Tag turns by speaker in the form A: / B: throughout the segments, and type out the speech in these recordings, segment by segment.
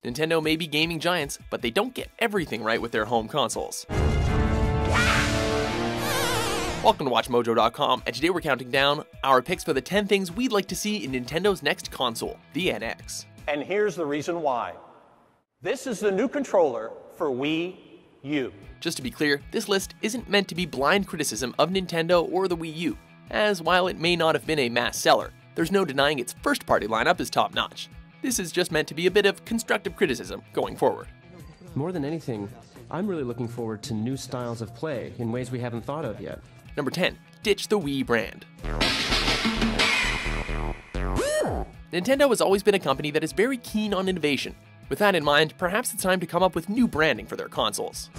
A: Nintendo may be gaming giants, but they don't get everything right with their home consoles. Welcome to WatchMojo.com, and today we're counting down our picks for the 10 things we'd like to see in Nintendo's next console, the NX.
B: And here's the reason why. This is the new controller for Wii U.
A: Just to be clear, this list isn't meant to be blind criticism of Nintendo or the Wii U, as while it may not have been a mass seller, there's no denying its first-party lineup is top-notch. This is just meant to be a bit of constructive criticism going forward.
C: More than anything, I'm really looking forward to new styles of play in ways we haven't thought of yet.
A: Number 10. Ditch the Wii brand. Nintendo has always been a company that is very keen on innovation. With that in mind, perhaps it's time to come up with new branding for their consoles.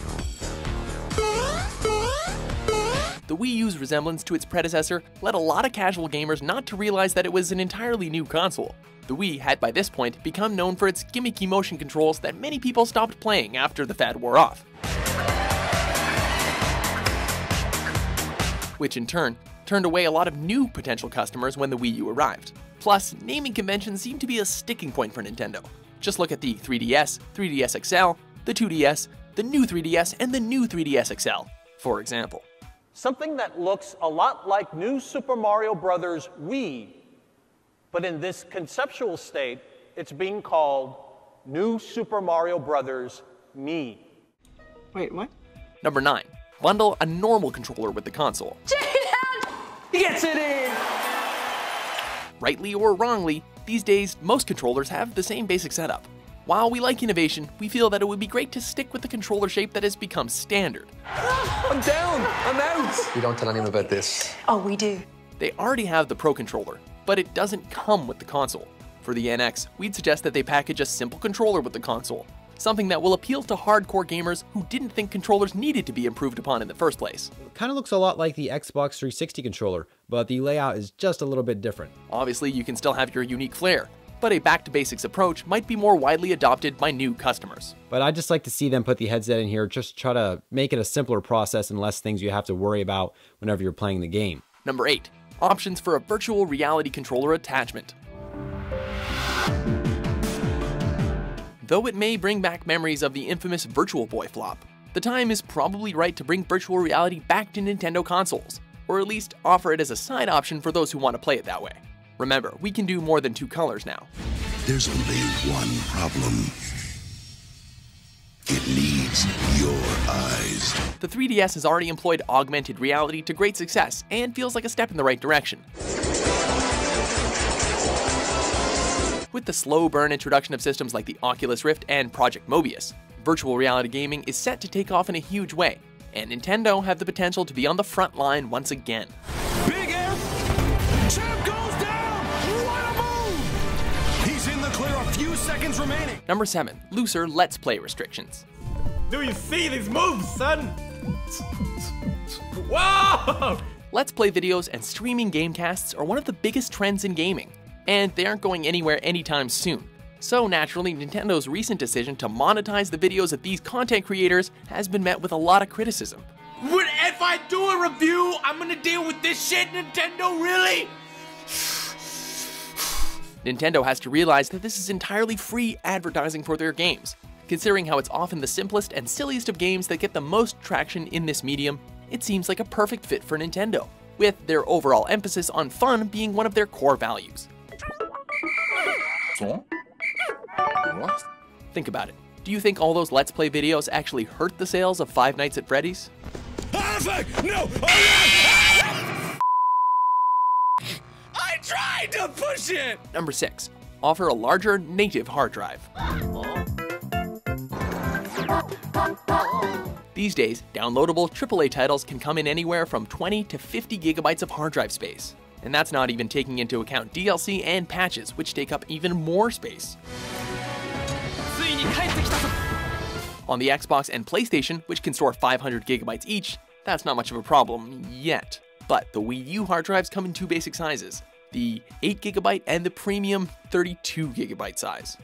A: The Wii U's resemblance to its predecessor led a lot of casual gamers not to realize that it was an entirely new console. The Wii had by this point become known for its gimmicky motion controls that many people stopped playing after the fad wore off, which in turn turned away a lot of new potential customers when the Wii U arrived. Plus, naming conventions seem to be a sticking point for Nintendo. Just look at the 3DS, 3DS XL, the 2DS, the new 3DS, and the new 3DS XL, for example.
B: Something that looks a lot like New Super Mario Bros. Wii, but in this conceptual state, it's being called New Super Mario Bros. Me.
D: Wait, what?
A: Number 9. Bundle a normal controller with the console.
D: He gets it in!
A: Rightly or wrongly, these days most controllers have the same basic setup. While we like innovation, we feel that it would be great to stick with the controller shape that has become standard.
B: I'm down! I'm out!
E: You don't tell anyone about this.
F: Oh, we do.
A: They already have the Pro Controller, but it doesn't come with the console. For the NX, we'd suggest that they package a simple controller with the console, something that will appeal to hardcore gamers who didn't think controllers needed to be improved upon in the first place.
G: It kind of looks a lot like the Xbox 360 controller, but the layout is just a little bit different.
A: Obviously, you can still have your unique flair, but a back-to-basics approach might be more widely adopted by new customers.
G: But I'd just like to see them put the headset in here, just try to make it a simpler process and less things you have to worry about whenever you're playing the game.
A: Number 8. Options for a virtual reality controller attachment. Though it may bring back memories of the infamous Virtual Boy flop, the time is probably right to bring virtual reality back to Nintendo consoles, or at least offer it as a side option for those who want to play it that way. Remember, we can do more than 2 colors now.
H: There's only one problem. It needs your eyes.
A: The 3DS has already employed augmented reality to great success and feels like a step in the right direction. With the slow burn introduction of systems like the Oculus Rift and Project Mobius, virtual reality gaming is set to take off in a huge way, and Nintendo have the potential to be on the front line once again.
I: Big F! Champ goes down! What a move! He's in the clear, a few seconds remaining.
A: Number 7. Looser Let's Play restrictions.
I: Do you see these moves, son? Whoa!
A: Let's Play videos and streaming gamecasts are one of the biggest trends in gaming, and they aren't going anywhere anytime soon. So naturally, Nintendo's recent decision to monetize the videos of these content creators has been met with a lot of criticism.
I: If I do a review, I'm gonna deal with this shit, Nintendo, really?
A: Nintendo has to realize that this is entirely free advertising for their games. Considering how it's often the simplest and silliest of games that get the most traction in this medium, it seems like a perfect fit for Nintendo, with their overall emphasis on fun being one of their core values. Think about it. Do you think all those Let's Play videos actually hurt the sales of Five Nights at Freddy's?
I: No! I tried to push it!
A: Number 6. Offer a larger native hard drive. These days, downloadable AAA titles can come in anywhere from 20 to 50 gigabytes of hard drive space. And that's not even taking into account DLC and patches, which take up even more space. On the Xbox and PlayStation, which can store 500 gigabytes each, that's not much of a problem yet. But the Wii U hard drives come in 2 basic sizes, the 8 gigabyte and the premium 32 gigabyte size.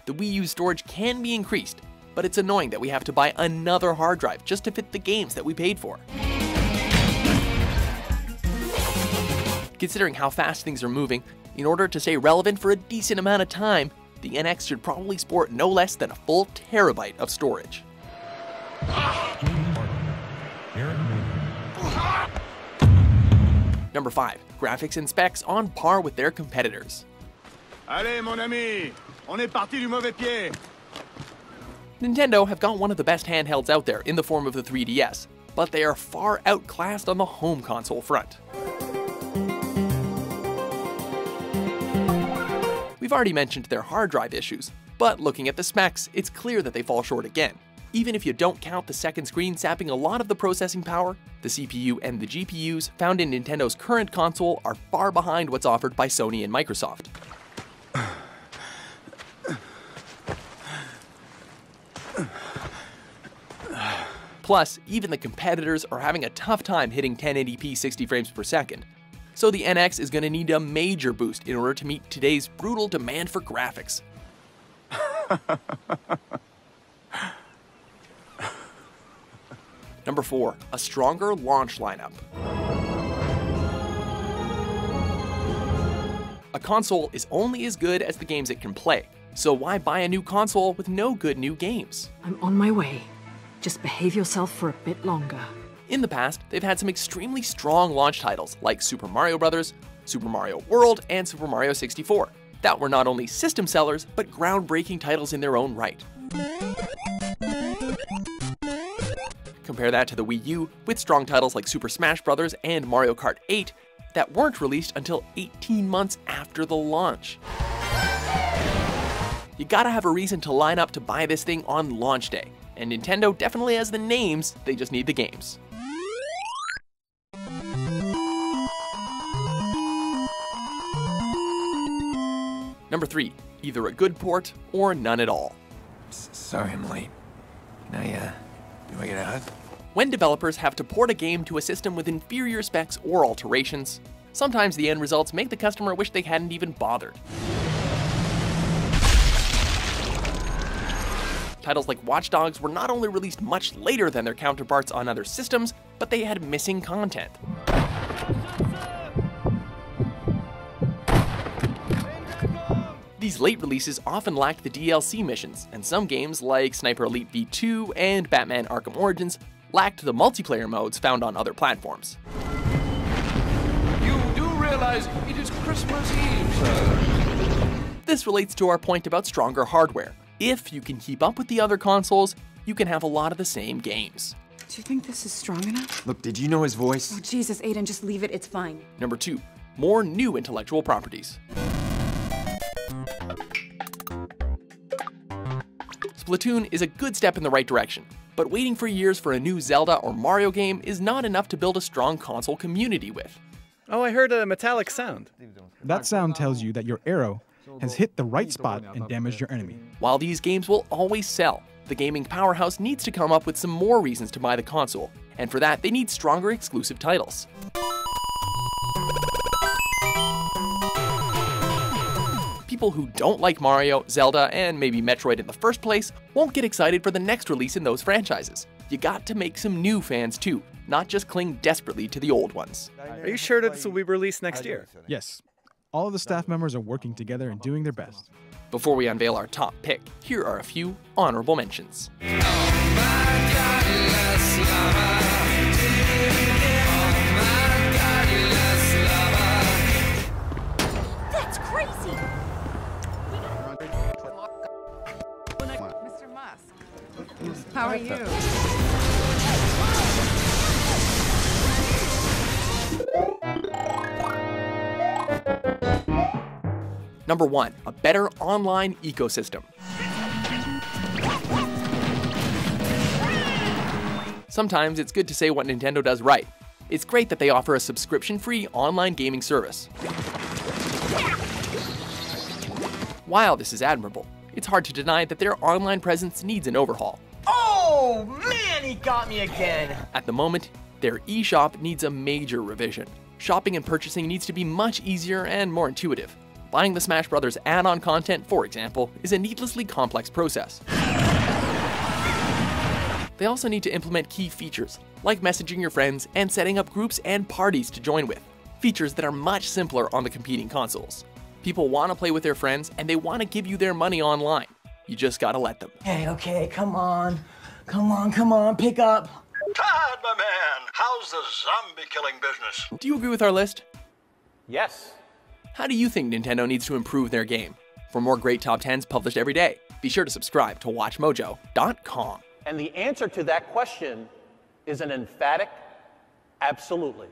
A: The Wii U storage can be increased, but it's annoying that we have to buy another hard drive just to fit the games that we paid for. Considering how fast things are moving, In order to stay relevant for a decent amount of time, the NX should probably sport no less than a full terabyte of storage. Number 5. Graphics and specs on par with their competitors.
I: Allez, mon ami, on est parti du mauvais pied.
A: Nintendo have got one of the best handhelds out there in the form of the 3DS, but they are far outclassed on the home console front. We've already mentioned their hard drive issues, but looking at the specs, it's clear that they fall short again. Even if you don't count the second screen sapping a lot of the processing power, the CPU and the GPUs found in Nintendo's current console are far behind what's offered by Sony and Microsoft. Plus, even the competitors are having a tough time hitting 1080p 60 frames per second. So the NX is going to need a major boost in order to meet today's brutal demand for graphics. Number 4. A stronger launch lineup. A console is only as good as the games it can play, so why buy a new console with no good new games?
E: I'm on my way. Just behave yourself for a bit longer.
A: In the past, they've had some extremely strong launch titles like Super Mario Bros., Super Mario World, and Super Mario 64 that were not only system sellers, but groundbreaking titles in their own right. Compare that to the Wii U, with strong titles like Super Smash Bros. And Mario Kart 8 that weren't released until 18 months after the launch. You gotta have a reason to line up to buy this thing on launch day, and Nintendo definitely has the names, they just need the games. Number 3, either a good port or none at all.
F: Sorry I'm late. Do I get a hug?
A: When developers have to port a game to a system with inferior specs or alterations, sometimes the end results make the customer wish they hadn't even bothered. Titles like Watch Dogs were not only released much later than their counterparts on other systems, but they had missing content. These late releases often lacked the DLC missions, and some games like Sniper Elite V2 and Batman Arkham Origins lacked the multiplayer modes found on other platforms.
F: You do realize it is Christmas Eve, sir.
A: This relates to our point about stronger hardware. If you can keep up with the other consoles, you can have a lot of the same games.
E: Do you think this is strong enough?
F: Look, did you know his voice?
E: Oh, Jesus, Aiden, just leave it. It's fine.
A: Number 2, more new intellectual properties. Splatoon is a good step in the right direction, but waiting for years for a new Zelda or Mario game is not enough to build a strong console community with.
J: Oh, I heard a metallic sound.
K: That sound tells you that your arrow has hit the right spot and damaged your enemy.
A: While these games will always sell, the gaming powerhouse needs to come up with some more reasons to buy the console, and for that they need stronger exclusive titles. People who don't like Mario, Zelda, and maybe Metroid in the first place won't get excited for the next release in those franchises. You got to make some new fans too, not just cling desperately to the old ones.
J: Are you sure that this will be released next year?
K: Yes. All of the staff members are working together and doing their best.
A: Before we unveil our top pick, here are a few honorable mentions.
E: That's crazy! Mr. Musk, how are you?
A: Number 1, a better online ecosystem. Sometimes it's good to say what Nintendo does right. It's great that they offer a subscription-free online gaming service. While this is admirable, it's hard to deny that their online presence needs an overhaul.
D: Oh man, he got me again!
A: At the moment, their eShop needs a major revision. Shopping and purchasing needs to be much easier and more intuitive. Buying the Smash Bros. Add-on content, for example, is a needlessly complex process. They also need to implement key features, like messaging your friends and setting up groups and parties to join with, features that are much simpler on the competing consoles. People want to play with their friends, and they want to give you their money online. You just gotta let them.
D: Okay, come on. Come on, pick up.
L: Todd, my man, how's the zombie killing business?
A: Do you agree with our list?
B: Yes.
A: How do you think Nintendo needs to improve their game? For more great top 10s published every day, be sure to subscribe to WatchMojo.com.
B: And the answer to that question is an emphatic absolutely.